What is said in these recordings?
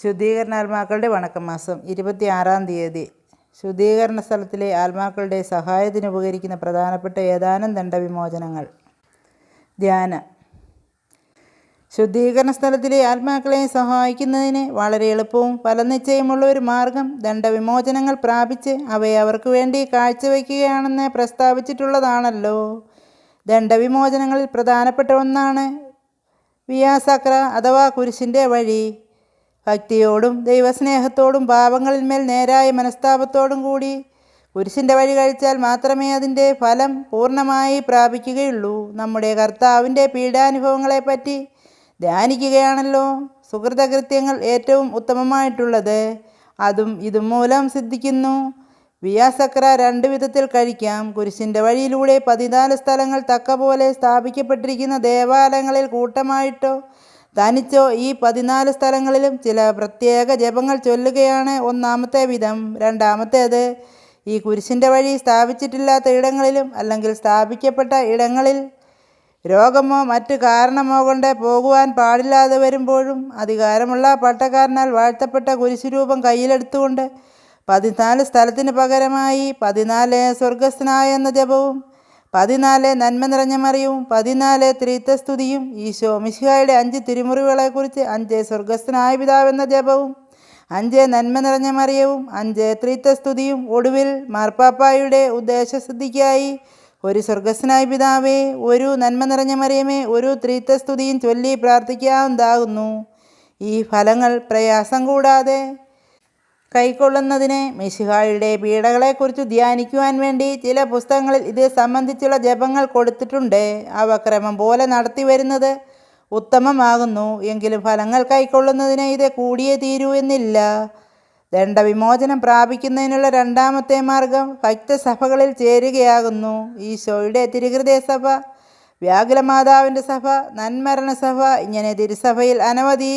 ശുദ്ധീകരണ ആത്മാക്കളുടെ വണക്കമാസം 26-ാം തീയതി. ശുദ്ധീകരണ സ്ഥലത്തിലെ ആത്മാക്കളുടെ സഹായത്തിന് ഉപകരിക്കുന്ന പ്രധാനപ്പെട്ട ഏതാനും ദണ്ഡവിമോചനങ്ങൾ. ധ്യാനം. ശുദ്ധീകരണ സ്ഥലത്തിലെ ആത്മാക്കളെ സഹായിക്കുന്നതിന് വളരെ എളുപ്പവും ഫലനിശ്ചയമുള്ള ഒരു മാർഗം ദണ്ഡവിമോചനങ്ങൾ പ്രാപിച്ച് അവയെ അവർക്ക് വേണ്ടി കാഴ്ചവെക്കുകയാണെന്ന് പ്രസ്താവിച്ചിട്ടുള്ളതാണല്ലോ. ദണ്ഡവിമോചനങ്ങളിൽ പ്രധാനപ്പെട്ട ഒന്നാണ് വിയാ സക്ര അഥവാ കുരിശിൻ്റെ വഴി. ഭക്തിയോടും ദൈവസ്നേഹത്തോടും പാപങ്ങളിന്മേൽ നേരായ മനസ്താപത്തോടും കൂടി കുരിശിൻ്റെ വഴി കഴിച്ചാൽ മാത്രമേ അതിൻ്റെ ഫലം പൂർണ്ണമായി പ്രാപിക്കുകയുള്ളൂ. നമ്മുടെ കർത്താവിൻ്റെ പീഡാനുഭവങ്ങളെപ്പറ്റി ധ്യാനിക്കുകയാണല്ലോ സുഹൃതകൃത്യങ്ങൾ ഏറ്റവും ഉത്തമമായിട്ടുള്ളത്. അതും ഇതും മൂലം സിദ്ധിക്കുന്നു. വിയാ സക്ര 2 വിധത്തിൽ കഴിക്കാം. കുരിശിൻ്റെ വഴിയിലൂടെ 14 സ്ഥലങ്ങൾ തക്കപോലെ സ്ഥാപിക്കപ്പെട്ടിരിക്കുന്ന ദേവാലയങ്ങളിൽ കൂട്ടമായിട്ടോ തനിച്ചോ ഈ 14 സ്ഥലങ്ങളിലും ചില പ്രത്യേക ജപങ്ങൾ ചൊല്ലുകയാണ് ഒന്നാമത്തെ വിധം. രണ്ടാമത്തേത് ഈ കുരിശിൻ്റെ വഴി സ്ഥാപിച്ചിട്ടില്ലാത്ത ഇടങ്ങളിലും അല്ലെങ്കിൽ സ്ഥാപിക്കപ്പെട്ട ഇടങ്ങളിൽ രോഗമോ മറ്റു കാരണമോ കൊണ്ട് പോകുവാൻ പാടില്ലാതെ വരുമ്പോഴും അധികാരമുള്ള പട്ടക്കാരനാൽ വാഴ്ത്തപ്പെട്ട കുരിശുരൂപം കയ്യിലെടുത്തുകൊണ്ട് 14 സ്ഥലത്തിന് പകരമായി 14 സ്വർഗസ്ഥനായ എന്ന ജപവും 14 നന്മ നിറഞ്ഞ മറിയവും 14 ത്രിത്വസ്തുതിയും ഈശോ മിശിഹായുടെ 5 തിരുമുറിവുകളെക്കുറിച്ച് 5 സ്വർഗസ്ഥനായ പിതാവെന്ന ജപവും 5 നന്മ നിറഞ്ഞ മറിയവും 5 ത്രിത്വസ്തുതിയും ഒടുവിൽ മാർപ്പാപ്പായുടെ ഉദ്ദേശസിദ്ധിക്കായി ഒരു സ്വർഗസ്ഥനായ പിതാവേ, ഒരു നന്മ നിറഞ്ഞ മറിയമേ, ഒരു ത്രിത്വസ്തുതിയും ചൊല്ലി പ്രാർത്ഥിക്കാവുന്നതാകുന്നു. ഈ ഫലങ്ങൾ പ്രയാസം കൂടാതെ കൈക്കൊള്ളുന്നതിന് മിശിഹായുടെ പീഡകളെക്കുറിച്ച് ധ്യാനിക്കുവാൻ വേണ്ടി ചില പുസ്തകങ്ങളിൽ ഇത് സംബന്ധിച്ചുള്ള ജപങ്ങൾ കൊടുത്തിട്ടുണ്ട്. അവ ക്രമം പോലെ നടത്തി വരുന്നത് ഉത്തമമാകുന്നു. എങ്കിലും ഫലങ്ങൾ കൈക്കൊള്ളുന്നതിന് ഇത് കൂടിയേ തീരൂ എന്നില്ല. ദണ്ഡവിമോചനം പ്രാപിക്കുന്നതിനുള്ള രണ്ടാമത്തെ മാർഗം ഭക്തസഭകളിൽ ചേരുകയാകുന്നു. ഈശോയുടെ തിരുഹൃദയ സഭ, വ്യാകുലമാതാവിൻ്റെ സഭ, നന്മരണ സഭ, ഇങ്ങനെ തിരുസഭയിൽ അനവധി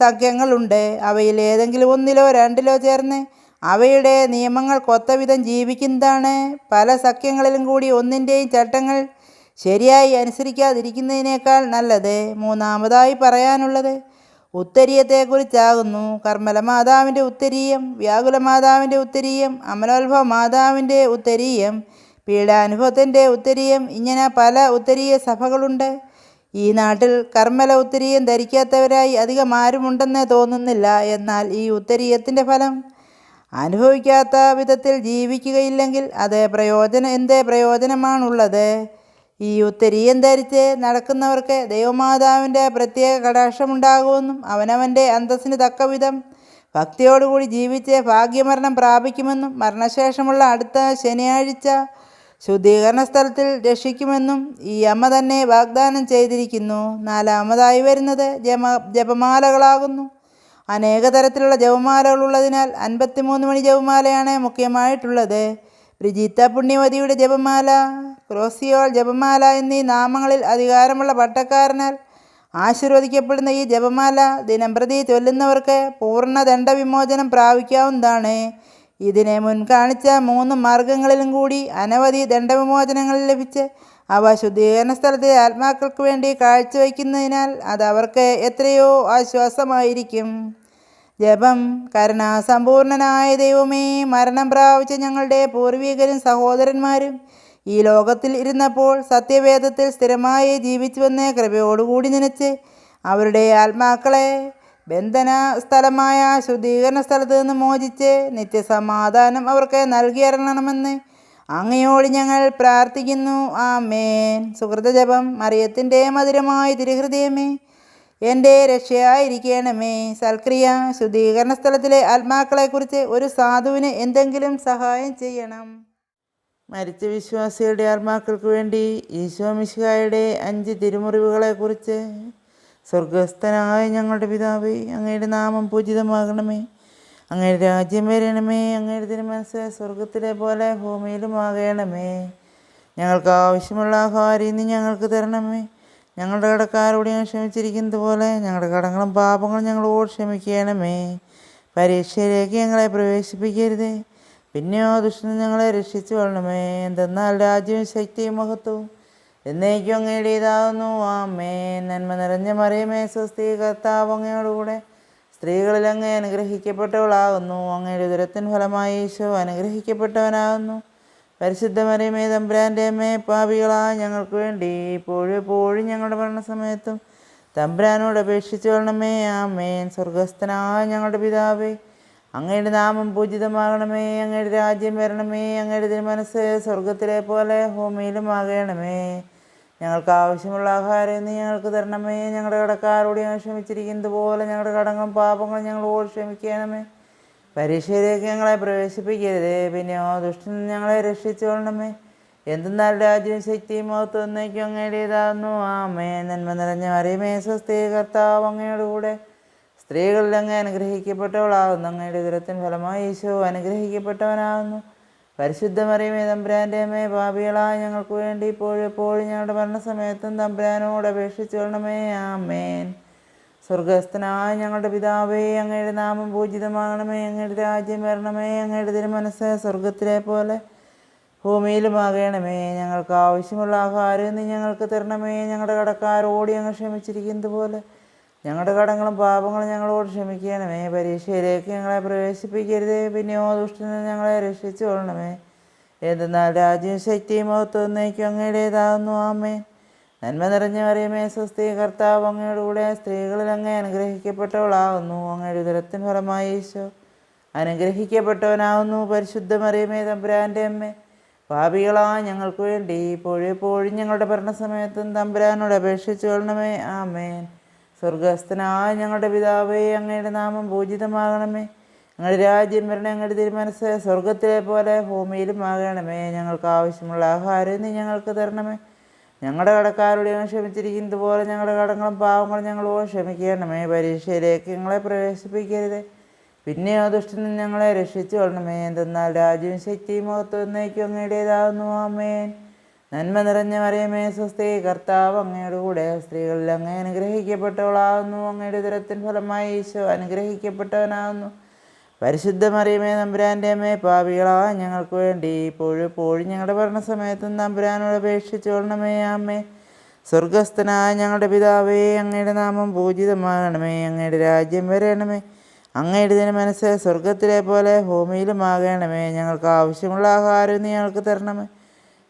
സഖ്യങ്ങളുണ്ട്. അവയിൽ ഏതെങ്കിലും ഒന്നിലോ രണ്ടിലോ ചേർന്ന് അവയുടെ നിയമങ്ങൾ കൊത്തവിധം ജീവിക്കുന്നതാണ് പല സഖ്യങ്ങളിലും കൂടി ഒന്നിൻ്റെയും ചട്ടങ്ങൾ ശരിയായി അനുസരിക്കാതിരിക്കുന്നതിനേക്കാൾ നല്ലത്. മൂന്നാമതായി പറയാനുള്ളത് ഉത്തരീയത്തെക്കുറിച്ചാകുന്നു. കർമ്മല മാതാവിൻ്റെ ഉത്തരീയം, വ്യാകുലമാതാവിൻ്റെ ഉത്തരീയം, അമലോത്ഭവ മാതാവിൻ്റെ ഉത്തരീയം, പീഡാനുഭവത്തിൻ്റെ ഉത്തരീയം, ഇങ്ങനെ പല ഉത്തരീയ സഭകളുണ്ട്. ഈ നാട്ടിൽ കർമ്മല ഉത്തരീയം ധരിക്കാത്തവരായി അധികം ആരുമുണ്ടെന്ന് തോന്നുന്നില്ല. എന്നാൽ ഈ ഉത്തരീയത്തിൻ്റെ ഫലം അനുഭവിക്കാത്ത വിധത്തിൽ ജീവിക്കുകയില്ലെങ്കിൽ അത് എന്ത് പ്രയോജനമാണുള്ളത്? ഈ ഉത്തരീയം ധരിച്ച് നടക്കുന്നവർക്ക് ദൈവമാതാവിൻ്റെ പ്രത്യേക കടാക്ഷമുണ്ടാകുമെന്നും അവനവൻ്റെ അന്തസ്സിന് തക്കവിധം ഭക്തിയോടുകൂടി ജീവിച്ച് ഭാഗ്യമരണം പ്രാപിക്കുമെന്നും മരണശേഷമുള്ള അടുത്ത ശനിയാഴ്ച ശുദ്ധീകരണ സ്ഥലത്തിൽ രക്ഷിക്കുമെന്നും ഈ അമ്മ തന്നെ വാഗ്ദാനം ചെയ്തിരിക്കുന്നു. നാലാമതായി വരുന്നത് ജപമാലകളാകുന്നു. അനേക തരത്തിലുള്ള ജപമാലകളുള്ളതിനാൽ 53 മണി ജപമാലയാണ് മുഖ്യമായിട്ടുള്ളത്. ബ്രിജിത്ത പുണ്യവതിയുടെ ജപമാല, ക്രോസിയോൾ ജപമാല എന്നീ നാമങ്ങളിൽ അധികാരമുള്ള പട്ടക്കാരനാൽ ആശീർവദിക്കപ്പെടുന്ന ഈ ജപമാല ദിനംപ്രതി ചൊല്ലുന്നവർക്ക് പൂർണ്ണ ദണ്ഡവിമോചനം പ്രാപിക്കാവുന്നതാണ്. ഇതിനെ മുൻ കാണിച്ച 3 മാർഗങ്ങളിലും കൂടി അനവധി ദണ്ഡവിമോചനങ്ങൾ ലഭിച്ച് അവ ശുദ്ധീകരണ സ്ഥലത്തെ ആത്മാക്കൾക്ക് വേണ്ടി കാഴ്ചവെക്കുന്നതിനാൽ അത് അവർക്ക് എത്രയോ ആശ്വാസമായിരിക്കും. ജപം. കരുണാസമ്പൂർണനായ ദൈവമേ, മരണം പ്രാപിച്ച ഞങ്ങളുടെ പൂർവികരും സഹോദരന്മാരും ഈ ലോകത്തിൽ ഇരുന്നപ്പോൾ സത്യവേദത്തിൽ സ്ഥിരമായി ജീവിച്ചുവെന്ന് കൃപയോടുകൂടി നനച്ച് അവരുടെ ആത്മാക്കളെ ബന്ധന സ്ഥലമായ ശുദ്ധീകരണ സ്ഥലത്ത് നിന്ന് മോചിച്ച് നിത്യസമാധാനം അവർക്ക് നൽകിയറണമെന്ന് അങ്ങയോട് ഞങ്ങൾ പ്രാർത്ഥിക്കുന്നു. ആമേൻ. സുഹൃതജപം. മറിയത്തിൻ്റെ മധുരമായ തിരുഹൃദയമേ, എൻ്റെ രക്ഷയായിരിക്കണമേ. സൽക്രിയ. ശുദ്ധീകരണ സ്ഥലത്തിലെ ആത്മാക്കളെക്കുറിച്ച് ഒരു സാധുവിന് എന്തെങ്കിലും സഹായം ചെയ്യണം. മരിച്ച വിശ്വാസികളുടെ ആത്മാക്കൾക്ക് വേണ്ടി ഈശോ മിശിഹായുടെ 5 തിരുമുറിവുകളെക്കുറിച്ച്. സ്വർഗസ്ഥനായ ഞങ്ങളുടെ പിതാവേ, അങ്ങയുടെ നാമം പൂജിതമാകണമേ. അങ്ങയുടെ രാജ്യം വരണമേ. അങ്ങയുടെ തിരുമനസ്സ് സ്വർഗത്തിലെ പോലെ ഭൂമിയിലും ആകണമേ. ഞങ്ങൾക്ക് ആവശ്യമുള്ള ആഹാരം ഇന്ന് ഞങ്ങൾക്ക് തരണമേ. ഞങ്ങളുടെ കടക്കാരോട് ഞങ്ങൾ ക്ഷമിച്ചിരിക്കുന്നത് പോലെ ഞങ്ങളുടെ കടങ്ങളും പാപങ്ങളും ഞങ്ങളോട് ക്ഷമിക്കണമേ. പരീക്ഷയിലേക്ക് ഞങ്ങളെ പ്രവേശിപ്പിക്കരുതേ, പിന്നെയോ ദുഷ്ടൻ ഞങ്ങളെ രക്ഷിച്ചു കൊള്ളണമേ. എന്തെന്നാൽ രാജ്യവും ശക്തിയും മഹത്വവും എന്നേക്കും അങ്ങയുടേതാകുന്നു. ആമേൻ. നന്മ നിറഞ്ഞ മറിയമേ, സ്വസ്തി, കർത്താവ് അങ്ങയോടുകൂടെ സ്ത്രീകളിൽ അങ്ങ് അനുഗ്രഹിക്കപ്പെട്ടവളാകുന്നു. അങ്ങയുടെ ഉദരത്തിൻ ഫലമായി ഈശോ അനുഗ്രഹിക്കപ്പെട്ടവനാകുന്നു. പരിശുദ്ധ മറിയമേ തമ്പുരാൻ്റെ അമ്മേ, പാപികളായ ഞങ്ങൾക്ക് വേണ്ടി ഇപ്പോഴും എപ്പോഴും ഞങ്ങളുടെ മരണസമയത്തും തമ്പുരാനോട് അപേക്ഷിച്ചു കൊള്ളണമേ. ആമേൻ. സ്വർഗസ്ഥനായ ഞങ്ങളുടെ പിതാവേ, അങ്ങയുടെ നാമം പൂജിതമാകണമേ. അങ്ങയുടെ രാജ്യം വരണമേ. അങ്ങയുടെ തിരുമനസ്സ് സ്വർഗത്തിലെ പോലെ ഭൂമിയിലും ആകണമേ. ഞങ്ങൾക്ക് ആവശ്യമുള്ള ആഹാരം നീ ഞങ്ങൾക്ക് തരണമേ. ഞങ്ങളുടെ കടക്കാരോട് ഞങ്ങൾ ക്ഷമിച്ചിരിക്കുന്നത് പോലെ ഞങ്ങളുടെ കടങ്ങളും പാപങ്ങളും ഞങ്ങളോട് ക്ഷമിക്കണമേ. പരീക്ഷയിലേക്ക് ഞങ്ങളെ പ്രവേശിപ്പിക്കരുതേ, പിന്നെയോ ദുഷ്ടൻ ഞങ്ങളെ രക്ഷിച്ചു കൊള്ളണമേ. എന്തെന്നാൽ രാജ്യവും ശക്തിയും മഹത്വം എന്നേക്കും അങ്ങയുടേതാകുന്നു. ആമേൻ. നന്മ നിറഞ്ഞ മറിയമേ സ്വസ്തി, കർത്താവ് അങ്ങയുടെ കൂടെ സ്ത്രീകളിൽ അങ്ങ് അനുഗ്രഹിക്കപ്പെട്ടവളാകുന്നു. അങ്ങയുടെ ഉദരത്തിൻ ഫലമായി ഈശോ അനുഗ്രഹിക്കപ്പെട്ടവനാകുന്നു. പരിശുദ്ധ മറിയമേ തമ്പുരാൻ്റെ അമ്മേ, പാപികളായ ഞങ്ങൾക്ക് വേണ്ടി ഇപ്പോഴും എപ്പോഴും ഞങ്ങളുടെ മരണസമയത്തും തമ്പുരാനോട് അപേക്ഷിച്ചു കൊള്ളണമേ. ആമേൻ. സ്വർഗസ്ഥനായ ഞങ്ങളുടെ പിതാവേ, അങ്ങയുടെ നാമം പൂജിതമാകണമേ. അങ്ങയുടെ രാജ്യം വരണമേ. അങ്ങയുടെ തിരുമനസ്സ് സ്വർഗത്തിലെ പോലെ ഭൂമിയിലുമാകണമേ. ഞങ്ങൾക്ക് ആവശ്യമുള്ള ആഹാരം നീ ഞങ്ങൾക്ക് തരണമേ. ഞങ്ങളുടെ കടക്കാരോട് ഞങ്ങൾ ക്ഷമിച്ചിരിക്കുന്നത് പോലെ ഞങ്ങളുടെ കടങ്ങളും പാപങ്ങളും ഞങ്ങളോട് ക്ഷമിക്കണമേ. പരീക്ഷയിലേക്ക് ഞങ്ങളെ പ്രവേശിപ്പിക്കരുതേ, പിന്നെയോ ദുഷ്ടനിൽ ഞങ്ങളെ രക്ഷിച്ചു കൊള്ളണമേ. എന്തെന്നാൽ രാജ്യവും ശക്തിയും മഹത്വം എന്നേക്കും അങ്ങയുടേതാകുന്നു. ആമേൻ. നന്മ നിറഞ്ഞ മറിയമേ സ്വസ്തി, കർത്താവ് അങ്ങയുടെ കൂടെ സ്ത്രീകളിൽ അങ്ങ് അനുഗ്രഹിക്കപ്പെട്ടവളാകുന്നു. അങ്ങയുടെ ഉദരത്തിൻ ഫലമായി ഈശോ അനുഗ്രഹിക്കപ്പെട്ടവനാകുന്നു. പരിശുദ്ധ മറിയമേ തമ്പുരാൻ്റെ അമ്മേ, പാപികളായ ഞങ്ങൾക്ക് വേണ്ടി ഇപ്പോഴും എപ്പോഴും ഞങ്ങളുടെ ഭരണസമയത്തും തമ്പുരാനോട് അപേക്ഷിച്ചു കൊള്ളണമേ. ആമേൻ. സ്വർഗസ്ഥനായ ഞങ്ങളുടെ പിതാവേ, അങ്ങയുടെ നാമം പൂജിതമാകണമേ. അങ്ങയുടെ രാജ്യം വരണമേ. അങ്ങയുടെ തിരുമനസ്സ് സ്വർഗത്തിലെ പോലെ ഭൂമിയിലും ആകണമേ. ഞങ്ങൾക്ക് ആവശ്യമുള്ള ആഹാരം നീ ഞങ്ങൾക്ക് തരണമേ. ഞങ്ങളുടെ കടക്കാരോട് ഞങ്ങൾ ക്ഷമിച്ചിരിക്കുന്നത് പോലെ ഞങ്ങളുടെ കടങ്ങളും പാവങ്ങളും ഞങ്ങളോട് ക്ഷമിക്കണമേ. പരീക്ഷയിലേക്ക് ഞങ്ങളെ പ്രവേശിപ്പിക്കരുത്, പിന്നെയോ ദുഷ്ടനിൽ ഞങ്ങളെ രക്ഷിച്ചു കൊള്ളണമേ. എന്തെന്നാൽ രാജ്യവും ശക്തിയും മഹത്വം എന്നേക്കും അങ്ങയുടേതാകുന്നു. ആമേൻ. നന്മ നിറഞ്ഞ മറിയമേ സ്വസ്തി, കർത്താവ് അങ്ങയുടെ കൂടെ സ്ത്രീകളിൽ അങ്ങ് അനുഗ്രഹിക്കപ്പെട്ടവളാകുന്നു. അങ്ങയുടെ ഉദരത്തിൻ ഫലമായി ഈശോ അനുഗ്രഹിക്കപ്പെട്ടവനാകുന്നു. പരിശുദ്ധ മറിയമേ തമ്പുരാൻ്റെ അമ്മേ, പാപികളായ ഞങ്ങൾക്ക് വേണ്ടി ഇപ്പോഴും എപ്പോഴും ഞങ്ങളുടെ ഭരണസമയത്തും തമ്പുരാനോട് അപേക്ഷിച്ചു കൊള്ളണമേ. ആമേ. സ്വർഗസ്ഥനായ ഞങ്ങളുടെ പിതാവേ, അങ്ങയുടെ നാമം പൂജിതമാകണമേ. അങ്ങയുടെ രാജ്യം വരണമേ. അങ്ങയുടെ തിരുമനസ്സ് സ്വർഗത്തിലെ പോലെ ഭൂമിയിലുമാകണമേ. ഞങ്ങൾക്ക് ആവശ്യമുള്ള ആഹാരം നീ ഞങ്ങൾക്ക് തരണമേ.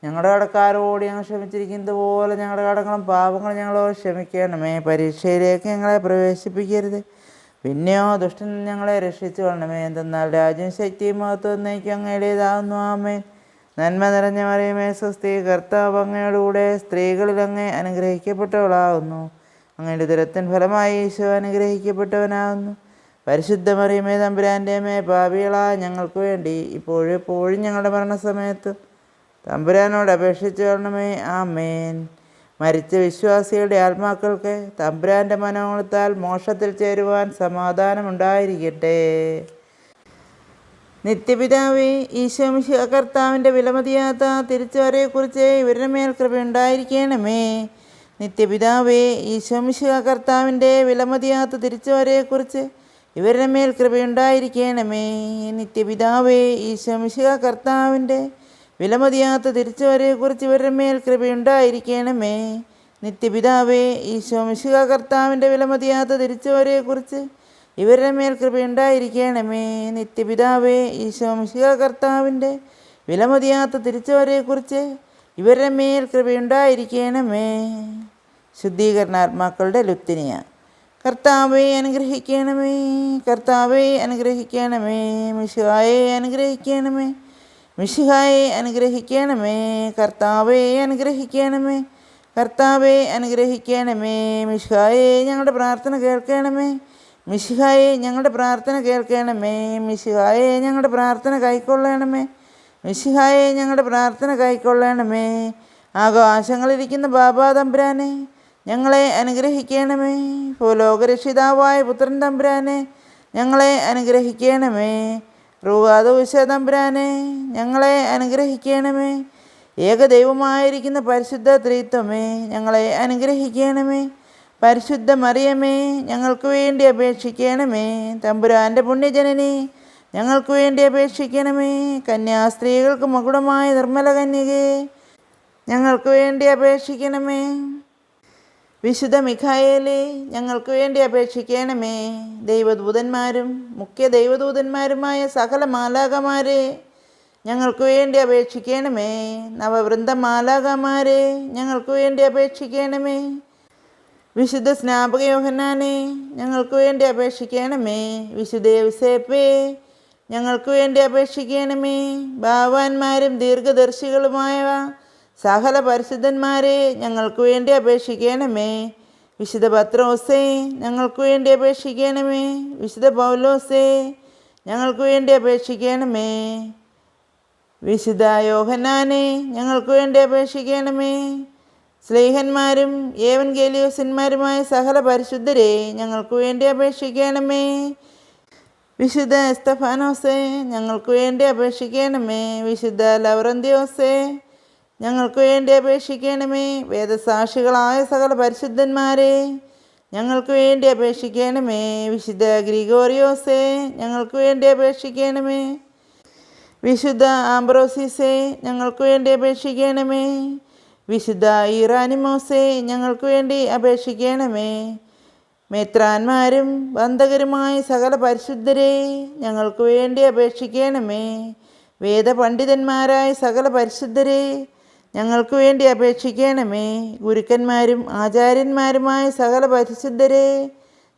ഞങ്ങളുടെ കടക്കാരോട് ഞങ്ങൾ ക്ഷമിച്ചിരിക്കുന്നത് പോലെ ഞങ്ങളുടെ കടങ്ങളും പാപങ്ങളും ഞങ്ങളോട് ക്ഷമിക്കണമേ. പരീക്ഷയിലേക്ക് ഞങ്ങളെ പ്രവേശിപ്പിക്കരുത്, പിന്നെയോ ദുഷ്ടൻ ഞങ്ങളെ രക്ഷിച്ചു കൊള്ളണമേ. എന്തെന്നാൽ രാജ്യം ശക്തിയും മഹത്വം എന്നേക്കും അങ്ങയുടേതാകുന്നു. ആമേൻ. നന്മ നിറഞ്ഞ മറിയമേ സ്വസ്തി, കർത്താവ് അങ്ങയുടെ കൂടെ സ്ത്രീകളിൽ അങ്ങ് അനുഗ്രഹിക്കപ്പെട്ടവളാകുന്നു. അങ്ങയുടെ ഉദരത്തിൻ ഫലമായി ഈശോ അനുഗ്രഹിക്കപ്പെട്ടവനാകുന്നു. പരിശുദ്ധ മറിയമേ തമ്പുരാൻ്റെ അമ്മേ, പാപികളായ ഞങ്ങൾക്ക് വേണ്ടി ഇപ്പോഴും എപ്പോഴും ഞങ്ങളുടെ മരണസമയത്ത് തമ്പുരാനോട് അപേക്ഷിച്ചു കൊള്ളണമേ. ആമേൻ. മരിച്ച വിശ്വാസികളുടെ ആത്മാക്കൾക്ക് തമ്പുരാൻ്റെ മനോഗുണത്താൽ മോക്ഷത്തിൽ ചേരുവാൻ സമാധാനമുണ്ടായിരിക്കട്ടെ. നിത്യപിതാവേ, ഈശോ മിശിഹ കർത്താവിൻ്റെ വിലമതിയാത്ത തിരിച്ചുവരയെക്കുറിച്ച് ഇവരുടെ മേൽ കൃപയുണ്ടായിരിക്കണമേ. നിത്യപിതാവേ, ഈശോ മിശിഹ കർത്താവിൻ്റെ വിലമതിയാത്ത തിരിച്ചുവരയെക്കുറിച്ച് ഇവരുടെ മേൽ കൃപയുണ്ടായിരിക്കണമേ. നിത്യപിതാവേ, ഈശോ മിശിഹ കർത്താവിൻ്റെ വിലമതിയാത്ത തിരിച്ചുവരയെക്കുറിച്ച് ഇവരുടെ മേൽ കൃപയുണ്ടായിരിക്കണമേ. നിത്യപിതാവേ, ഈശോ മിശിഹ കർത്താവിൻ്റെ വിലമതിയാത്ത തിരിച്ചുവരയെക്കുറിച്ച് ഇവരുടെ മേൽ കൃപയുണ്ടായിരിക്കണമേ. നിത്യപിതാവേ, ഈശോ മിശിഹ കർത്താവിൻ്റെ വിലമതിയാത്ത തിരിച്ചുവരയെക്കുറിച്ച് ഇവരുടെ മേൽ കൃപയുണ്ടായിരിക്കണമേ. ശുദ്ധീകരണാത്മാക്കളുടെ ലുത്തിനിയ. കർത്താവെ അനുഗ്രഹിക്കണമേ. കർത്താവെ അനുഗ്രഹിക്കണമേ. മിശിഹായെ അനുഗ്രഹിക്കണമേ. മിശിഹായെ അനുഗ്രഹിക്കണമേ. കർത്താവെ അനുഗ്രഹിക്കണമേ. കർത്താവെ അനുഗ്രഹിക്കണമേ. മിശിഹായെ ഞങ്ങളുടെ പ്രാർത്ഥന കേൾക്കണമേ. മിശിഹായെ ഞങ്ങളുടെ പ്രാർത്ഥന കേൾക്കണമേ. മിശിഹായെ ഞങ്ങളുടെ പ്രാർത്ഥന കൈക്കൊള്ളണമേ. മിശിഹായെ ഞങ്ങളുടെ പ്രാർത്ഥന കൈക്കൊള്ളണമേ. ആകാശങ്ങളിരിക്കുന്ന ബാബാ തമ്പുരാനെ ഞങ്ങളെ അനുഗ്രഹിക്കണമേ. ഭൂലോകരക്ഷിതാവായ പുത്രൻ തമ്പുരാനെ ഞങ്ങളെ അനുഗ്രഹിക്കണമേ. റൂഹാദോശ തമ്പുരാനെ ഞങ്ങളെ അനുഗ്രഹിക്കണമേ. ഏകദൈവമായിരിക്കുന്ന പരിശുദ്ധ ത്രിത്വമേ ഞങ്ങളെ അനുഗ്രഹിക്കണമേ. പരിശുദ്ധ മറിയമേ ഞങ്ങൾക്ക് വേണ്ടി അപേക്ഷിക്കണമേ. തമ്പുരാൻ്റെ പുണ്യജനനി ഞങ്ങൾക്ക് വേണ്ടി അപേക്ഷിക്കണമേ. കന്യാസ്ത്രീകൾക്ക് മകുടമായ നിർമ്മല കന്യകേ ഞങ്ങൾക്ക് വേണ്ടി അപേക്ഷിക്കണമേ. വിശുദ്ധ മിഖായേലേ, ഞങ്ങൾക്ക് വേണ്ടി അപേക്ഷിക്കണമേ. ദൈവദൂതന്മാരും മുഖ്യ ദൈവദൂതന്മാരുമായ സകല മാലാഖമാരെ, ഞങ്ങൾക്ക് വേണ്ടി അപേക്ഷിക്കണമേ. നവവൃന്ദ മാലാഖമാരെ, ഞങ്ങൾക്ക് വേണ്ടി അപേക്ഷിക്കണമേ. വിശുദ്ധ സ്നാപക യോഹന്നാനെ, ഞങ്ങൾക്ക് വേണ്ടി അപേക്ഷിക്കണമേ. വിശുദ്ധ യൗസേപ്പേ, ഞങ്ങൾക്ക് വേണ്ടി അപേക്ഷിക്കണമേ. ഭാവാന്മാരും ദീർഘദർശികളുമായ സകല പരിശുദ്ധന്മാരെ, ഞങ്ങൾക്ക് വേണ്ടി അപേക്ഷിക്കണമേ. വിശുദ്ധ പത്രോസേ, ഞങ്ങൾക്ക് വേണ്ടി അപേക്ഷിക്കണമേ. വിശുദ്ധ പൗലോസേ, ഞങ്ങൾക്ക് വേണ്ടി അപേക്ഷിക്കണമേ. വിശുദ്ധ യോഹന്നാനെ, ഞങ്ങൾക്ക് വേണ്ടി അപേക്ഷിക്കണമേ. സ്ലീഹന്മാരും ഏവൻഗേലിയോസന്മാരുമായ സകല പരിശുദ്ധരെ, ഞങ്ങൾക്ക് വേണ്ടി അപേക്ഷിക്കണമേ. വിശുദ്ധ എസ്തഫാനോസേ, ഞങ്ങൾക്ക് വേണ്ടി അപേക്ഷിക്കണമേ. വിശുദ്ധ ലവറന്തിയോസേ, ഞങ്ങൾക്ക് വേണ്ടി അപേക്ഷിക്കണമേ. വേദസാക്ഷികളായ സകല പരിശുദ്ധന്മാരെ, ഞങ്ങൾക്ക് വേണ്ടി അപേക്ഷിക്കണമേ. വിശുദ്ധ ഗ്രിഗോറിയോസേ, ഞങ്ങൾക്ക് വേണ്ടി അപേക്ഷിക്കണമേ. വിശുദ്ധ ആംബ്രോസിസേ, ഞങ്ങൾക്ക് വേണ്ടി അപേക്ഷിക്കണമേ. വിശുദ്ധ ഇറാനിമോസേ, ഞങ്ങൾക്ക് വേണ്ടി അപേക്ഷിക്കണമേ. മെത്രാന്മാരും ബന്ധകരുമായ സകല പരിശുദ്ധരെ, ഞങ്ങൾക്ക് വേണ്ടി അപേക്ഷിക്കണമേ. വേദപണ്ഡിതന്മാരായ സകല പരിശുദ്ധരെ, ഞങ്ങൾക്ക് വേണ്ടി അപേക്ഷിക്കണമേ. ഗുരുക്കന്മാരും ആചാര്യന്മാരുമായ സകല പരിശുദ്ധരെ,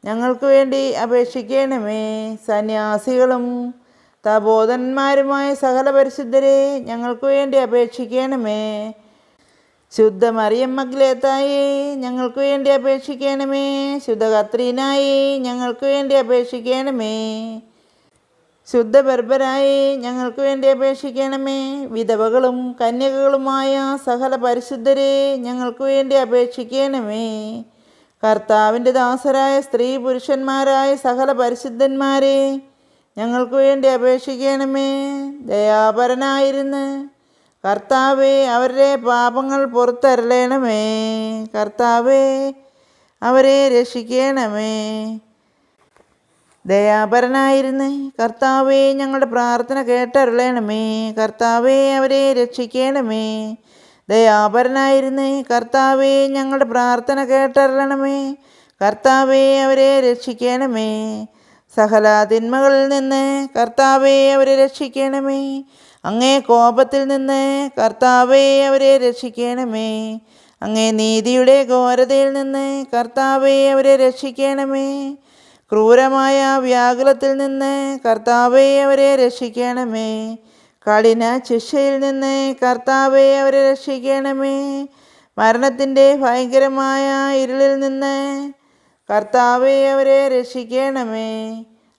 ഞങ്ങൾക്ക് വേണ്ടി അപേക്ഷിക്കണമേ. സന്യാസികളും തപോധന്മാരുമായ സകല പരിശുദ്ധരെ, ഞങ്ങൾക്ക് വേണ്ടി അപേക്ഷിക്കണമേ. ശുദ്ധ മറിയം മഗ്ദലേത്തായേ, ഞങ്ങൾക്ക് വേണ്ടി അപേക്ഷിക്കണമേ. ശുദ്ധ കത്രീനായേ, ഞങ്ങൾക്ക് വേണ്ടി അപേക്ഷിക്കണമേ. ശുദ്ധ ബർബരായേ, ഞങ്ങൾക്ക് വേണ്ടി അപേക്ഷിക്കണമേ. വിധവകളും കന്യകകളുമായ സകല പരിശുദ്ധരെ, ഞങ്ങൾക്ക് വേണ്ടി അപേക്ഷിക്കണമേ. കർത്താവിൻ്റെ ദാസരായ സ്ത്രീ പുരുഷന്മാരായ സകല പരിശുദ്ധന്മാരെ, ഞങ്ങൾക്ക് വേണ്ടി അപേക്ഷിക്കണമേ. ദയാപരനായിരുന്ന് കർത്താവേ, അവരുടെ പാപങ്ങൾ പുറത്തരളയണമേ. കർത്താവേ, അവരെ രക്ഷിക്കണമേ. ദയാപരനായിരുന്ന് കർത്താവേ, ഞങ്ങളുടെ പ്രാർത്ഥന കേട്ടരുളയണമേ. കർത്താവേ, അവരെ രക്ഷിക്കണമേ. ദയാപരനായിരുന്ന് കർത്താവേ, ഞങ്ങളുടെ പ്രാർത്ഥന കേട്ടരുളണമേ. കർത്താവേ, അവരെ രക്ഷിക്കണമേ. സകല തിന്മകളിൽ നിന്ന് കർത്താവേ, അവരെ രക്ഷിക്കണമേ. അങ്ങേ കോപത്തിൽ നിന്ന് കർത്താവേ, അവരെ രക്ഷിക്കണമേ. അങ്ങേ നീതിയുടെ ഘോരതയിൽ നിന്ന് കർത്താവേ, അവരെ രക്ഷിക്കണമേ. ക്രൂരമായ വ്യാകുലത്തിൽ നിന്ന് കർത്താവേ, അവരെ രക്ഷിക്കണമേ. കഠിന ശിക്ഷയിൽ നിന്ന് കർത്താവേ, അവരെ രക്ഷിക്കണമേ. മരണത്തിൻ്റെ ഭയങ്കരമായ ഇരുളിൽ നിന്ന് കർത്താവേ, അവരെ രക്ഷിക്കണമേ.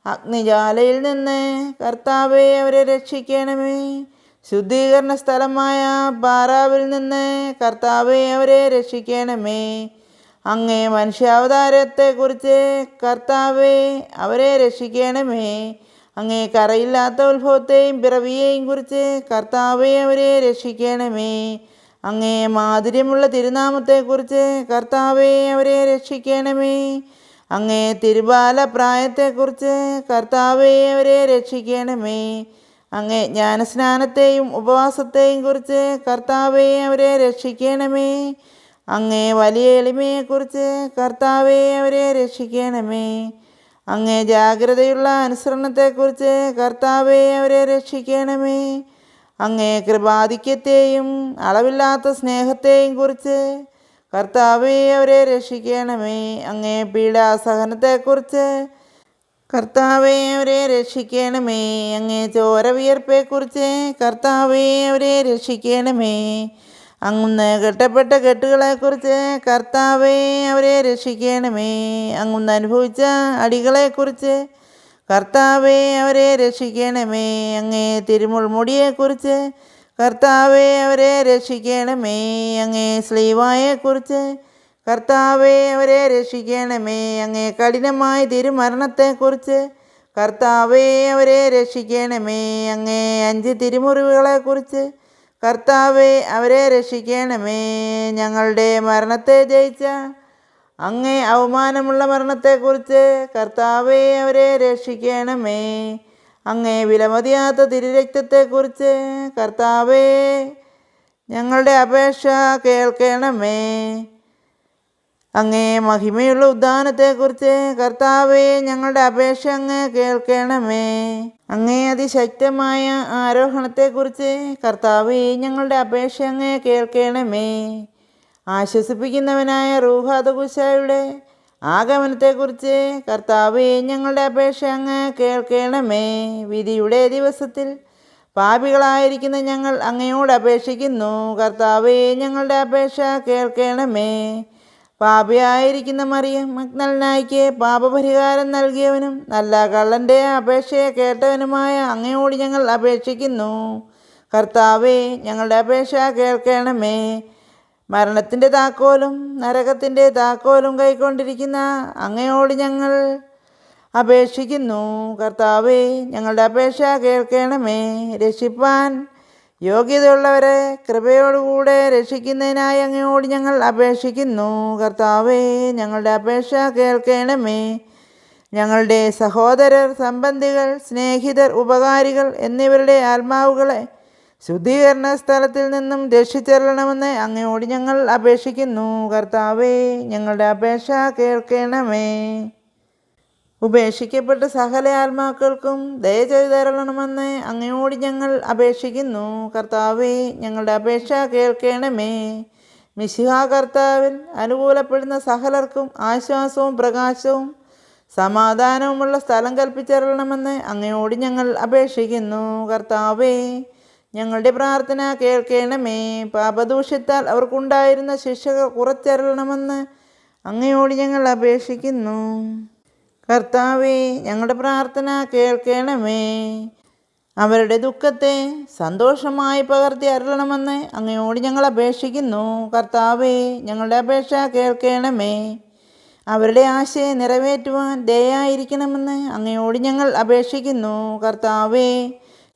അഗ്നിജാലയിൽ നിന്ന് കർത്താവേ, അവരെ രക്ഷിക്കണമേ. ശുദ്ധീകരണ സ്ഥലമായ പാറാവിൽ നിന്ന് കർത്താവേ, അവരെ രക്ഷിക്കണമേ. അങ്ങേ മനുഷ്യാവതാരത്തെക്കുറിച്ച് കർത്താവേ, അവരെ രക്ഷിക്കണമേ. അങ്ങേ കറയില്ലാത്ത ഉത്ഭവത്തെയും പിറവിയെയും കുറിച്ച് കർത്താവേ, അവരെ രക്ഷിക്കണമേ. അങ്ങേ മാധുര്യമുള്ള തിരുനാമത്തെക്കുറിച്ച് കർത്താവേ, അവരെ രക്ഷിക്കണമേ. അങ്ങേ തിരുബാല പ്രായത്തെക്കുറിച്ച് കർത്താവേ, അവരെ രക്ഷിക്കണമേ. അങ്ങേ ജ്ഞാനസ്നാനത്തെയും ഉപവാസത്തെയും കുറിച്ച് കർത്താവേ, അവരെ രക്ഷിക്കണമേ. അങ്ങേ വലിയ എളിമയെക്കുറിച്ച് കർത്താവേ, അവരെ രക്ഷിക്കണമേ. അങ്ങേ ജാഗ്രതയുള്ള അനുസരണത്തെക്കുറിച്ച് കർത്താവേ, അവരെ രക്ഷിക്കണമേ. അങ്ങേ കൃപാധിക്യത്തെയും അളവില്ലാത്ത സ്നേഹത്തെയും കുറിച്ച് കർത്താവേ, അവരെ രക്ഷിക്കണമേ. അങ്ങേ പീഡാസഹനത്തെക്കുറിച്ച് കർത്താവേ, അവരെ രക്ഷിക്കണമേ. അങ്ങേ ചോരവിയർപ്പെക്കുറിച്ച് കർത്താവേ, അവരെ രക്ഷിക്കണമേ. അങ്ങുന്ന് കെട്ടപ്പെട്ട കെട്ടുകളെക്കുറിച്ച് കർത്താവേ, അവരെ രക്ഷിക്കണമേ. അങ്ങുന്ന് അനുഭവിച്ച അടികളെക്കുറിച്ച് കർത്താവേ, അവരെ രക്ഷിക്കണമേ. അങ്ങേ തിരുമുൾമുടിയെക്കുറിച്ച് കർത്താവേ, അവരെ രക്ഷിക്കണമേ. അങ്ങേ സ്ലീവായെക്കുറിച്ച് കർത്താവേ, അവരെ രക്ഷിക്കണമേ. അങ്ങേ കഠിനമായ തിരുമരണത്തെക്കുറിച്ച് കർത്താവേ, അവരെ രക്ഷിക്കണമേ. അങ്ങേ 5 തിരുമുറിവുകളെക്കുറിച്ച് കർത്താവേ, അവരെ രക്ഷിക്കണമേ. ഞങ്ങളുടെ മരണത്തെ ജയിച്ച അങ്ങേ അവമാനമുള്ള മരണത്തെക്കുറിച്ച് കർത്താവേ, അവരെ രക്ഷിക്കണമേ. അങ്ങേ വിലമതിയാത്ത തിരുരക്തത്തെക്കുറിച്ച് കർത്താവേ, ഞങ്ങളുടെ അപേക്ഷ കേൾക്കണമേ. അങ്ങേ മഹിമയുള്ള ഉദ്ധാനത്തെക്കുറിച്ച് കർത്താവേ ഞങ്ങളുടെ അപേക്ഷ അങ്ങ് കേൾക്കണമേ. അങ്ങേ അതിശക്തമായ ആരോഹണത്തെക്കുറിച്ച് കർത്താവേ ഞങ്ങളുടെ അപേക്ഷ അങ്ങ് കേൾക്കണമേ. ആശ്വസിപ്പിക്കുന്നവനായ റൂഹാദകുശായുടെ ആഗമനത്തെക്കുറിച്ച് കർത്താവേ ഞങ്ങളുടെ അപേക്ഷ അങ്ങ് കേൾക്കണമേ. വിധിയുടെ ദിവസത്തിൽ പാപികളായിരിക്കുന്ന ഞങ്ങൾ അങ്ങയോട് അപേക്ഷിക്കുന്നു. കർത്താവേ ഞങ്ങളുടെ അപേക്ഷ കേൾക്കണമേ. പാപിയായിരിക്കുന്ന മറിയം മഗ്ദലനായിക്ക് പാപപരിഹാരം നൽകിയവനും നല്ല കള്ളൻ്റെ അപേക്ഷയെ കേട്ടവനുമായ അങ്ങയോട് ഞങ്ങൾ അപേക്ഷിക്കുന്നു. കർത്താവേ ഞങ്ങളുടെ അപേക്ഷ കേൾക്കണമേ. മരണത്തിൻ്റെ താക്കോലും നരകത്തിൻ്റെ താക്കോലും കൈക്കൊണ്ടിരിക്കുന്ന അങ്ങയോട് ഞങ്ങൾ അപേക്ഷിക്കുന്നു. കർത്താവേ ഞങ്ങളുടെ അപേക്ഷ കേൾക്കണമേ. രക്ഷിപ്പാൻ യോഗ്യതയുള്ളവരെ കൃപയോടുകൂടെ രക്ഷിക്കുന്നതിനായി അങ്ങയോട് ഞങ്ങൾ അപേക്ഷിക്കുന്നു. കർത്താവേ ഞങ്ങളുടെ അപേക്ഷ കേൾക്കണമേ. ഞങ്ങളുടെ സഹോദരർ, സംബന്ധികൾ, സ്നേഹിതർ, ഉപകാരികൾ എന്നിവരുടെ ആത്മാവുകളെ ശുദ്ധീകരണ സ്ഥലത്തിൽ നിന്നും രക്ഷിച്ചെല്ലണമെന്ന് അങ്ങയോട് ഞങ്ങൾ അപേക്ഷിക്കുന്നു. കർത്താവേ ഞങ്ങളുടെ അപേക്ഷ കേൾക്കണമേ. ഉപേക്ഷിക്കപ്പെട്ട സകല ആത്മാക്കൾക്കും ദയ ചെയ്തു തരണമെന്ന് അങ്ങയോട് ഞങ്ങൾ അപേക്ഷിക്കുന്നു. കർത്താവേ ഞങ്ങളുടെ അപേക്ഷ കേൾക്കണമേ. മിശിഹാ കർത്താവിൽ അനുകൂലപ്പെടുന്ന സകലർക്കും ആശ്വാസവും പ്രകാശവും സമാധാനവുമുള്ള സ്ഥലം കൽപ്പിച്ചരണമെന്ന് അങ്ങയോട് ഞങ്ങൾ അപേക്ഷിക്കുന്നു. കർത്താവേ ഞങ്ങളുടെ പ്രാർത്ഥന കേൾക്കണമേ. പാപദൂഷ്യത്താൽ അവർക്കുണ്ടായിരുന്ന ശിക്ഷകൾ കുറച്ചരണമെന്ന് അങ്ങയോട് ഞങ്ങൾ അപേക്ഷിക്കുന്നു. കർത്താവേ ഞങ്ങളുടെ പ്രാർത്ഥന കേൾക്കണമേ. അവരുടെ ദുഃഖത്തെ സന്തോഷമായി പകർത്തി അരുളണമെന്ന് അങ്ങയോട് ഞങ്ങൾ അപേക്ഷിക്കുന്നു. കർത്താവേ ഞങ്ങളുടെ അപേക്ഷ കേൾക്കണമേ. അവരുടെ ആശയെ നിറവേറ്റുവാൻ ദയായിരിക്കണമെന്ന് അങ്ങയോട് ഞങ്ങൾ അപേക്ഷിക്കുന്നു. കർത്താവേ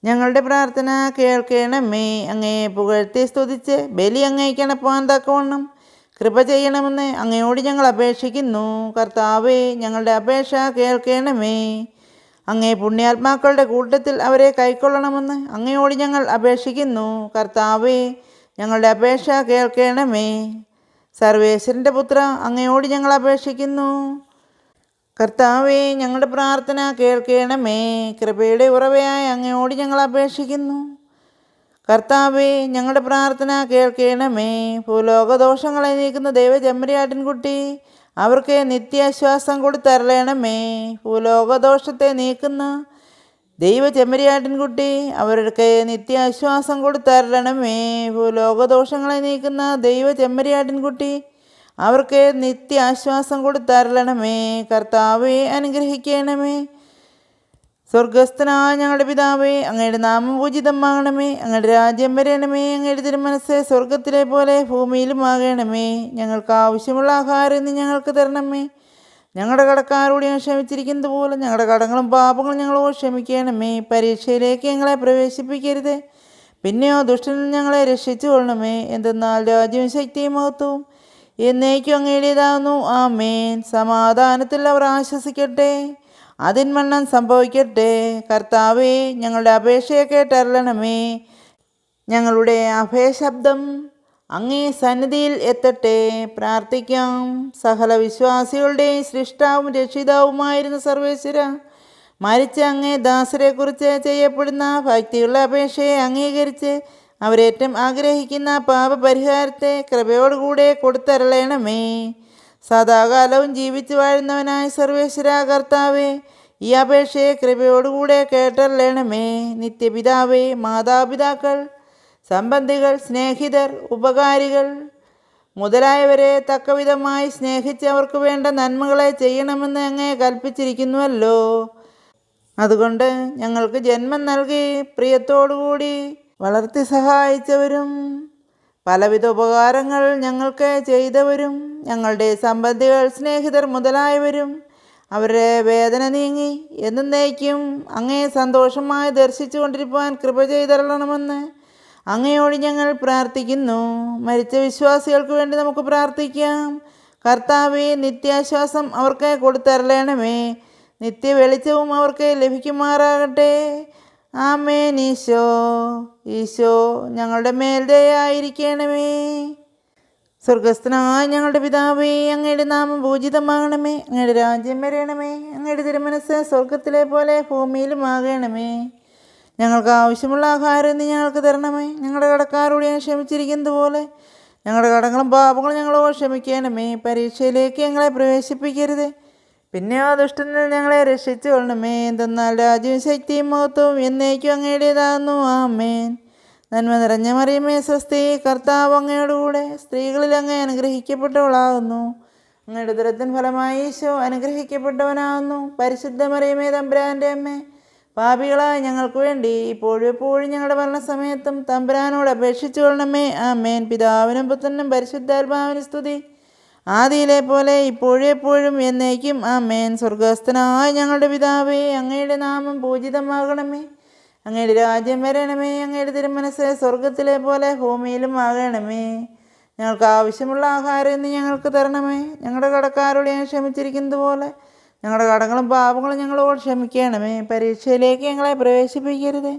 ഞങ്ങളുടെ പ്രാർത്ഥന കേൾക്കണമേ. അങ്ങയെ പുകഴ്ത്തി സ്തുതിച്ച് ബലി അങ്ങേക്കണപ്പാൻ തക്കവണ്ണം കൃപ ചെയ്യണമെന്ന് അങ്ങയോട് ഞങ്ങൾ അപേക്ഷിക്കുന്നു. കർത്താവേ ഞങ്ങളുടെ അപേക്ഷ കേൾക്കണമേ. അങ്ങേ പുണ്യാത്മാക്കളുടെ കൂട്ടത്തിൽ അവരെ കൈക്കൊള്ളണമെന്ന് അങ്ങയോട് ഞങ്ങൾ അപേക്ഷിക്കുന്നു. കർത്താവേ ഞങ്ങളുടെ അപേക്ഷ കേൾക്കണമേ. സർവേശ്വരൻ്റെ പുത്ര അങ്ങയോട് ഞങ്ങൾ അപേക്ഷിക്കുന്നു. കർത്താവേ ഞങ്ങളുടെ പ്രാർത്ഥന കേൾക്കണമേ. കൃപയുടെ ഉറവയായ അങ്ങയോട് ഞങ്ങൾ അപേക്ഷിക്കുന്നു. കർത്താവേ ഞങ്ങളുടെ പ്രാർത്ഥന കേൾക്കണമേ. ഭൂലോകദോഷങ്ങളെ നീക്കുന്ന ദൈവചെമ്മരിയാട്ടിൻകുട്ടി അവർക്ക് നിത്യാശ്വാസം കൊടുത്തരളണമേ. ഭൂലോകദോഷത്തെ നീക്കുന്ന ദൈവചെമ്മരിയാട്ടിൻകുട്ടി അവർക്ക് നിത്യാശ്വാസം കൊടുത്തരളണമേ. ഭൂലോകദോഷങ്ങളെ നീക്കുന്ന ദൈവചെമ്മരിയാട്ടിൻകുട്ടി അവർക്ക് നിത്യാശ്വാസം കൊടുത്തരളണമേ. കർത്താവെ അനുഗ്രഹിക്കണമേ. സ്വർഗസ്ഥനായ ഞങ്ങളുടെ പിതാവേ, അങ്ങയുടെ നാമം പൂജിതമാകണമേ. അങ്ങയുടെ രാജ്യം വരണമേ. അങ്ങയുടെ തിരുമനസ്സ് സ്വർഗത്തിലെ പോലെ ഭൂമിയിലും ആകണമേ. ഞങ്ങൾക്ക് ആവശ്യമുള്ള ആഹാരം ഇന്ന് ഞങ്ങൾക്ക് തരണമേ. ഞങ്ങളുടെ കടക്കാരോട് ഞങ്ങൾ ക്ഷമിച്ചിരിക്കുന്നത് പോലെ ഞങ്ങളുടെ കടങ്ങളും പാപങ്ങളും ഞങ്ങളോട് ക്ഷമിക്കണമേ. പരീക്ഷയിലേക്ക് ഞങ്ങളെ പ്രവേശിപ്പിക്കരുത്, പിന്നെയോ ദുഷ്ടനിൽ ഞങ്ങളെ രക്ഷിച്ചു കൊള്ളണമേ. എന്തെന്നാൽ രാജ്യവും ശക്തിയും മഹത്വവും എന്നേക്കും അങ്ങയുടേതാവുന്നു. ആമേൻ. സമാധാനത്തിൽ അവർ ആശ്വസിക്കട്ടെ, അതിന്മണ്ണം സംഭവിക്കട്ടെ. കർത്താവേ ഞങ്ങളുടെ അപേക്ഷയെ കേട്ടരളണമേ. ഞങ്ങളുടെ അഭയശബ്ദം അങ്ങേ സന്നിധിയിൽ എത്തട്ടെ. പ്രാർത്ഥിക്കാം. സകല വിശ്വാസികളുടെയും സൃഷ്ടാവും രക്ഷിതാവുമായിരുന്ന സർവേശ്വര, മരിച്ച അങ്ങേ ദാസരെക്കുറിച്ച് ചെയ്യപ്പെടുന്ന ഭക്തിയുള്ള അപേക്ഷയെ അംഗീകരിച്ച് അവരേറ്റവും ആഗ്രഹിക്കുന്ന പാപപരിഹാരത്തെ കൃപയോടുകൂടെ കൊടുത്തരളണമേ. സദാകാലവും ജീവിച്ചു വാഴുന്നവനായ സർവേശ്വര കർത്താവേ, ഈ അപേക്ഷയെ കൃപയോടുകൂടെ കേട്ടരളണമേ. നിത്യപിതാവേ, മാതാപിതാക്കൾ, സംബന്ധികൾ, സ്നേഹിതർ, ഉപകാരികൾ മുതലായവരെ തക്കവിധമായി സ്നേഹിച്ച് അവർക്ക് വേണ്ട നന്മകളെ ചെയ്യണമെന്ന് അങ്ങേ കൽപ്പിച്ചിരിക്കുന്നുവല്ലോ. അതുകൊണ്ട് ഞങ്ങൾക്ക് ജന്മം നൽകി പ്രിയത്തോടുകൂടി വളർത്തി സഹായിച്ചവരും പലവിധ ഉപകാരങ്ങൾ ഞങ്ങൾക്ക് ചെയ്തവരും ഞങ്ങളുടെ സംബന്ധികൾ, സ്നേഹിതർ മുതലായവരും അവരുടെ വേദന നീങ്ങി എന്നേക്കും അങ്ങയെ സന്തോഷമായി ദർശിച്ചു കൊണ്ടിരിക്കുവാൻ കൃപ ചെയ്തരളണമെന്ന് അങ്ങയോട് ഞങ്ങൾ പ്രാർത്ഥിക്കുന്നു. മരിച്ച വിശ്വാസികൾക്ക് വേണ്ടി നമുക്ക് പ്രാർത്ഥിക്കാം. കർത്താവേ, നിത്യാശ്വാസം അവർക്ക് കൊടുത്തരളണമേ. നിത്യവെളിച്ചവും അവർക്ക് ലഭിക്കുമാറാകട്ടെ. ആമേൻ. ഈശോ ഞങ്ങളുടെ മേൽ ദയായിരിക്കണമേ. സ്വർഗസ്ഥനായ ഞങ്ങളുടെ പിതാവേ, അങ്ങയുടെ നാമം പൂജിതമാകണമേ. അങ്ങയുടെ രാജ്യം വരണമേ. അങ്ങയുടെ തിരുമനസ്സ് സ്വർഗത്തിലെ പോലെ ഭൂമിയിലും ആകണമേ. ഞങ്ങൾക്ക് ആവശ്യമുള്ള ആഹാരം നീ ഞങ്ങൾക്ക് തരണമേ. ഞങ്ങളുടെ കടക്കാരോട് ഞാൻ ക്ഷമിച്ചിരിക്കുന്നത് പോലെ ഞങ്ങളുടെ കടങ്ങളും പാപങ്ങളും ഞങ്ങളോട് ക്ഷമിക്കണമേ. പരീക്ഷയിലേക്ക് ഞങ്ങളെ പ്രവേശിപ്പിക്കരുത്, പിന്നെ ആ ദുഷ്ടനിൽ ഞങ്ങളെ രക്ഷിച്ചു കൊള്ളണമേ. എന്തെന്നാൽ രാജ്യവും ശക്തിയും മഹത്വവും എന്നേക്കും അങ്ങയുടേതാകുന്നു. ആമേൻ. നന്മ നിറഞ്ഞ മറിയമേ സ്വസ്തി, കർത്താവ് അങ്ങയോടുകൂടെ സ്ത്രീകളിൽ അങ്ങ് അനുഗ്രഹിക്കപ്പെട്ടവളാകുന്നു. അങ്ങയുടെ ഉദരത്തിൻ ഫലമായി ഈശോ അനുഗ്രഹിക്കപ്പെട്ടവനാകുന്നു. പരിശുദ്ധ മറിയമേ തമ്പുരാൻ്റെ അമ്മേ, പാപികളായ ഞങ്ങൾക്ക് വേണ്ടി ഇപ്പോഴും എപ്പോഴും ഞങ്ങളുടെ മരണസമയത്തും തമ്പുരാനോട് അപേക്ഷിച്ചു കൊള്ളണമേ. ആമേൻ. പിതാവിനും പുത്രനും പരിശുദ്ധാത്മാവിനും സ്തുതി, ആദിയിലെ പോലെ ഇപ്പോഴും എപ്പോഴും എന്നേക്കും. ആമേൻ. സ്വർഗസ്ഥനായ ഞങ്ങളുടെ പിതാവേ, അങ്ങയുടെ നാമം പൂജിതമാകണമേ. അങ്ങയുടെ രാജ്യം വരണമേ. അങ്ങയുടെ തിരുമനസ്സ് സ്വർഗത്തിലെ പോലെ ഭൂമിയിലും ആകണമേ. ഞങ്ങൾക്ക് ആവശ്യമുള്ള ആഹാരം ഇന്ന് ഞങ്ങൾക്ക് തരണമേ. ഞങ്ങളുടെ കടക്കാരോട് ഞാൻ ക്ഷമിച്ചിരിക്കുന്നത് പോലെ ഞങ്ങളുടെ കടങ്ങളും പാപങ്ങളും ഞങ്ങളോട് ക്ഷമിക്കണമേ. പരീക്ഷയിലേക്ക് ഞങ്ങളെ പ്രവേശിപ്പിക്കരുത്,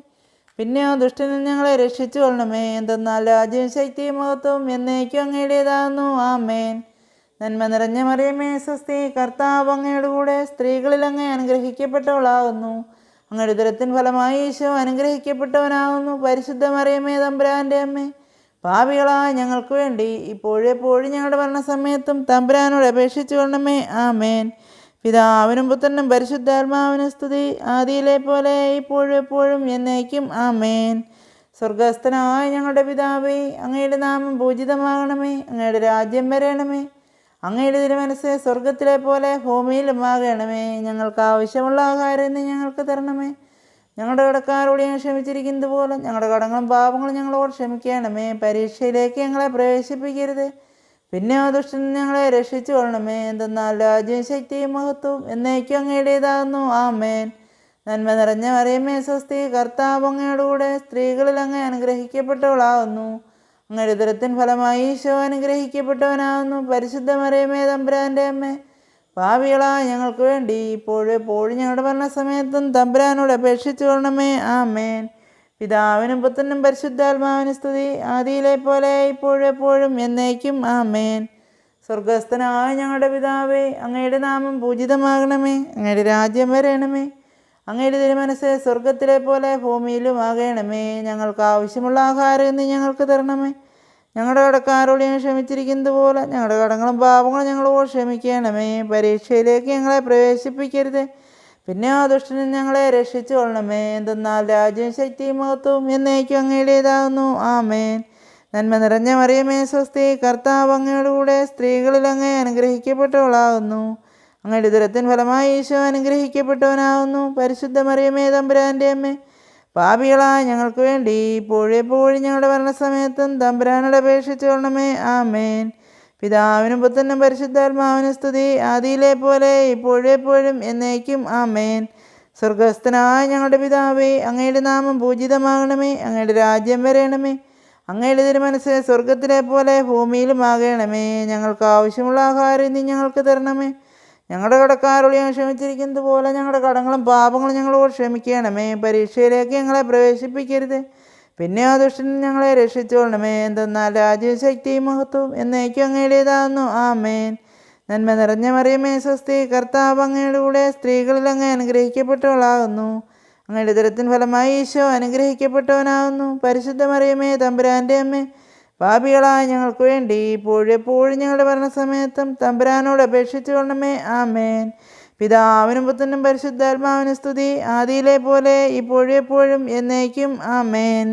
പിന്നെ ആ ദുഷ്ടനിൽ ഞങ്ങളെ രക്ഷിച്ചു കൊള്ളണമേ. എന്തെന്നാൽ രാജ്യവും ശക്തിയും മഹത്വവും എന്നേക്കും അങ്ങയുടേതാകുന്നു. ആമേൻ. നന്മ നിറഞ്ഞ മറിയമേ സ്വസ്തി, കർത്താവ് അങ്ങയുടെ കൂടെ സ്ത്രീകളിൽ അങ്ങ് അനുഗ്രഹിക്കപ്പെട്ടവളാകുന്നു. അങ്ങയുടെ ഉദരത്തിൻ ഫലമായി ഈശോ അനുഗ്രഹിക്കപ്പെട്ടവനാകുന്നു. പരിശുദ്ധ മറിയമേ തമ്പുരാൻ്റെ അമ്മേ, പാപികളായ ഞങ്ങൾക്ക് വേണ്ടി ഇപ്പോഴും എപ്പോഴും ഞങ്ങളുടെ മരണസമയത്തും തമ്പുരാനോട് അപേക്ഷിച്ചു കൊള്ളണമേ. ആമേൻ. പിതാവിനും പുത്രനും പരിശുദ്ധാത്മാവിനും സ്തുതി, ആദിയിലെ പോലെ ഇപ്പോഴും എപ്പോഴും എന്നേക്കും. ആമേൻ. സ്വർഗസ്ഥനായ ഞങ്ങളുടെ പിതാവേ, അങ്ങയുടെ നാമം പൂജിതമാകണമേ. അങ്ങയുടെ രാജ്യം വരണമേ. അങ്ങയുടെ തിരുമനസ്സ് സ്വർഗത്തിലെ പോലെ ഭൂമിയിലും ആകണമേ. ഞങ്ങൾക്ക് ആവശ്യമുള്ള ആഹാരം ഇന്ന് ഞങ്ങൾക്ക് തരണമേ. ഞങ്ങളുടെ കടക്കാരോട് ഞങ്ങൾ ക്ഷമിച്ചിരിക്കുന്നത് പോലെ ഞങ്ങളുടെ കടങ്ങളും പാപങ്ങളും ഞങ്ങളോട് ക്ഷമിക്കണമേ. പരീക്ഷയിലേക്ക് ഞങ്ങളെ പ്രവേശിപ്പിക്കരുത്, പിന്നെ ആ ദുഷ്ടൻ ഞങ്ങളെ രക്ഷിച്ചു കൊള്ളണമേ. എന്തെന്നാൽ രാജ്യവും ശക്തിയും മഹത്വവും എന്നേക്കും അങ്ങയുടേതാകുന്നു. ആമേൻ. നന്മ നിറഞ്ഞ മറിയമേ സ്വസ്തി, കർത്താവ് അങ്ങയോടുകൂടെ സ്ത്രീകളിൽ അങ്ങ് അനുഗ്രഹിക്കപ്പെട്ടവളാകുന്നു. അങ്ങയുടെ ഉദരത്തിൻ ഫലമായി ഈശോ അനുഗ്രഹിക്കപ്പെട്ടവനാകുന്നു. പരിശുദ്ധ മറിയമേ തമ്പുരാൻ്റെ അമ്മേ, പാപികളായ ഞങ്ങൾക്ക് വേണ്ടി ഇപ്പോഴും എപ്പോഴും ഞങ്ങളുടെ മരണസമയത്തും തമ്പുരാനോട് അപേക്ഷിച്ചു കൊള്ളണമേ. ആമേൻ. പിതാവിനും പുത്രനും പരിശുദ്ധാത്മാവിനും സ്തുതി, ആദിയിലെ പോലെ ഇപ്പോഴും എപ്പോഴും എന്നേക്കും. ആമേൻ. സ്വർഗസ്ഥനായ ഞങ്ങളുടെ പിതാവേ, അങ്ങയുടെ നാമം പൂജിതമാകണമേ. അങ്ങയുടെ രാജ്യം വരണമേ. അങ്ങയുടെ തിരുമനസ്സ് സ്വർഗത്തിലെ പോലെ ഭൂമിയിലും ആകണമേ. ഞങ്ങൾക്ക് ആവശ്യമുള്ള ആഹാരം ഇന്ന് ഞങ്ങൾക്ക് തരണമേ. ഞങ്ങളുടെ കടക്കാരോട് ഞങ്ങൾ ക്ഷമിച്ചിരിക്കുന്നത് പോലെ ഞങ്ങളുടെ കടങ്ങളും പാപങ്ങളും ഞങ്ങളോട് ക്ഷമിക്കണമേ. പരീക്ഷയിലേക്ക് ഞങ്ങളെ പ്രവേശിപ്പിക്കരുത്, പിന്നെ ആ ദുഷ്ടനിൽ ഞങ്ങളെ രക്ഷിച്ചു കൊള്ളണമേ. എന്തെന്നാൽ രാജ്യവും ശക്തിയും മഹത്വവും എന്നേക്കും അങ്ങയുടേതാകുന്നു. ആമേൻ. നന്മ നിറഞ്ഞ മറിയമേ സ്വസ്തി, കർത്താവ് അങ്ങയോടുകൂടെ സ്ത്രീകളിൽ അങ്ങ് അനുഗ്രഹിക്കപ്പെട്ടവളാകുന്നു. അങ്ങയുടെ ഉദരത്തിൻ ഫലമായി ഈശോ അനുഗ്രഹിക്കപ്പെട്ടവനാകുന്നു. പരിശുദ്ധ മറിയമേ തമ്പുരാൻ്റെ അമ്മേ, പാപികളായ ഞങ്ങൾക്ക് വേണ്ടി ഇപ്പോഴും എപ്പോഴും ഞങ്ങളുടെ മരണസമയത്തും തമ്പുരാനോട് അപേക്ഷിച്ചു കൊള്ളണമേ. ആമേൻ. പിതാവിനും പുത്രനും പരിശുദ്ധാത്മാവിനും സ്തുതി, ആദിയിലെ പോലെ ഇപ്പോഴും എപ്പോഴും എന്നേക്കും. ആമേൻ. സ്വർഗസ്ഥനായ ഞങ്ങളുടെ പിതാവേ, അങ്ങയുടെ നാമം പൂജിതമാകണമേ. അങ്ങയുടെ രാജ്യം വരണമേ. അങ്ങയുടെ തിരുമനസ്സ് സ്വർഗത്തിലെ പോലെ ഭൂമിയിലും ആകണമേ. ഞങ്ങൾക്ക് ആവശ്യമുള്ള ആഹാരം ഇന്ന് ഞങ്ങൾക്ക് തരണമേ. ഞങ്ങളുടെ കടക്കാരോട് ഞങ്ങൾ ക്ഷമിച്ചിരിക്കുന്നത് പോലെ ഞങ്ങളുടെ കടങ്ങളും പാപങ്ങളും ഞങ്ങളോട് ക്ഷമിക്കണമേ. പരീക്ഷയിലേക്ക് ഞങ്ങളെ പ്രവേശിപ്പിക്കരുത്, പിന്നെ ആ ദുഷ്ടനിൽ ഞങ്ങളെ രക്ഷിച്ചു കൊള്ളണമേ. എന്തെന്നാൽ രാജ്യവും ശക്തിയും മഹത്വവും എന്നേക്കും അങ്ങയുടേതാകുന്നു. ആമേൻ. നന്മ നിറഞ്ഞ മറിയമേ സ്വസ്തി, കർത്താവ് അങ്ങയുടെ കൂടെ സ്ത്രീകളിൽ അങ്ങ് അനുഗ്രഹിക്കപ്പെട്ടവളാകുന്നു. അങ്ങയുടെ ഉദരത്തിൻ ഫലമായി ഈശോ അനുഗ്രഹിക്കപ്പെട്ടവനാകുന്നു. പരിശുദ്ധ മറിയമേ തമ്പുരാൻ്റെ അമ്മേ, പാപികളായ ഞങ്ങൾക്ക് വേണ്ടി ഇപ്പോഴും എപ്പോഴും ഞങ്ങളുടെ മരണസമയത്തും തമ്പുരാനോട് അപേക്ഷിച്ചു കൊള്ളണമേ. ആമേൻ. പിതാവിനും പുത്രനും പരിശുദ്ധാത്മാവിനും സ്തുതി, ആദിയിലെ പോലെ ഇപ്പോഴും എപ്പോഴും എന്നേക്കും. ആമേൻ.